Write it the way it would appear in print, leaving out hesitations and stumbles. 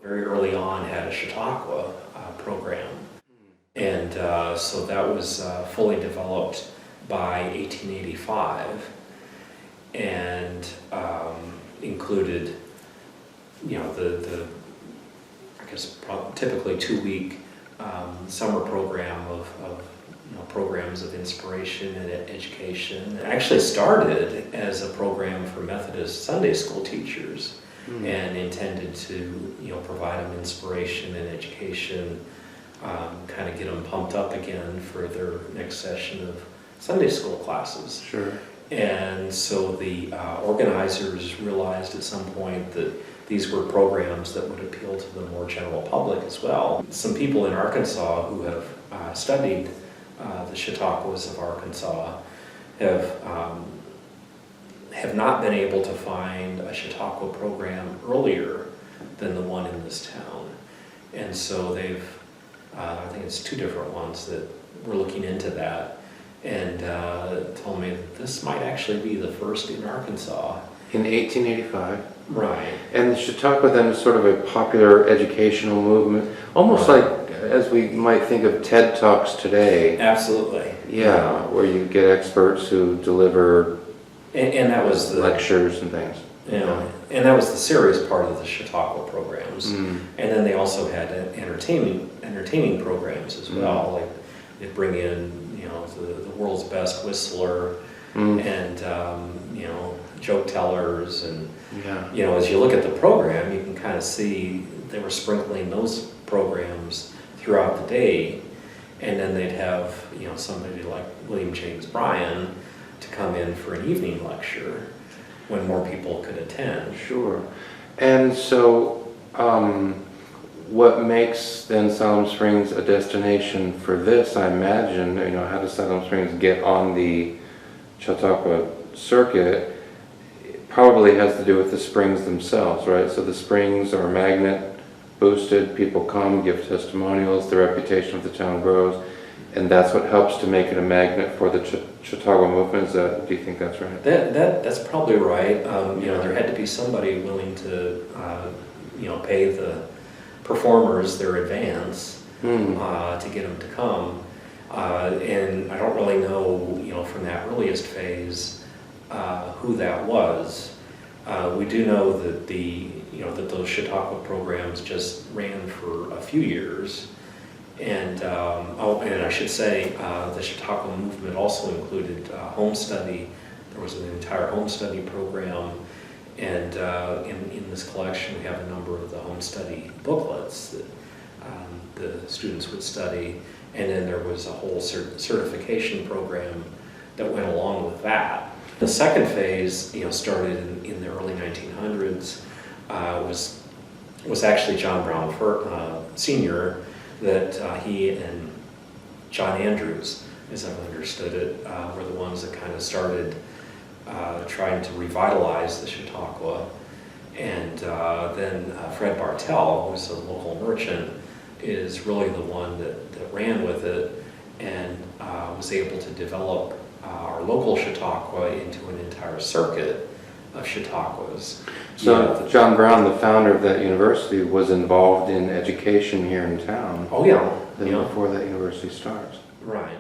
very early on had a Chautauqua program. And so that was fully developed by 1885 and included, the I guess typically 2-week summer program of programs of inspiration and education. It actually started as a program for Methodist Sunday school teachers and intended to provide them inspiration and education, kind of get them pumped up again for their next session of Sunday school classes. Sure. And so the organizers realized at some point that these were programs that would appeal to the more general public as well. Some people in Arkansas who have studied the Chautauquas of Arkansas have not been able to find a Chautauqua program earlier than the one in this town. And so they've, I think it's 2 different ones that were looking into that and told me that this might actually be the first in Arkansas. In 1885. Right. And the Chautauqua then is sort of a popular educational movement, almost like as we might think of TED Talks today. Absolutely. Yeah, where you get experts who deliver and that was the lectures and things. And that was the serious part of the Chautauqua programs. And then they also had entertaining programs as well. Like they'd bring in the world's best whistler and joke tellers, and as you look at the program, you can kind of see they were sprinkling those programs throughout the day, and then they'd have somebody like William James Bryan to come in for an evening lecture when more people could attend. Sure. And so what makes then Siloam Springs a destination for this, I imagine, how does Siloam Springs get on the Chautauqua circuit? It probably has to do with the springs themselves, right? So the springs are magnet boosted, people come, give testimonials, the reputation of the town grows, and that's what helps to make it a magnet for the Chautauqua movement. Do you think that's right? That's probably right. There had to be somebody willing to pay the performers their advance to get them to come, and I don't really know from that earliest phase who that was. We do know that that those Chautauqua programs just ran for a few years, and and I should say the Chautauqua movement also included home study. There was an entire home study program. And in this collection, we have a number of the home study booklets that the students would study. And then there was a whole certification program that went along with that. The second phase, started in the early 1900s, was actually John Brown Sr., that he and John Andrews, as I've understood it, were the ones that kind of started trying to revitalize the Chautauqua. And then Fred Bartell, who's a local merchant, is really the one that ran with it and was able to develop our local Chautauqua into an entire circuit of Chautauquas. So John Brown, the founder of that university, was involved in education here in town. Oh yeah. Before that university starts. Right.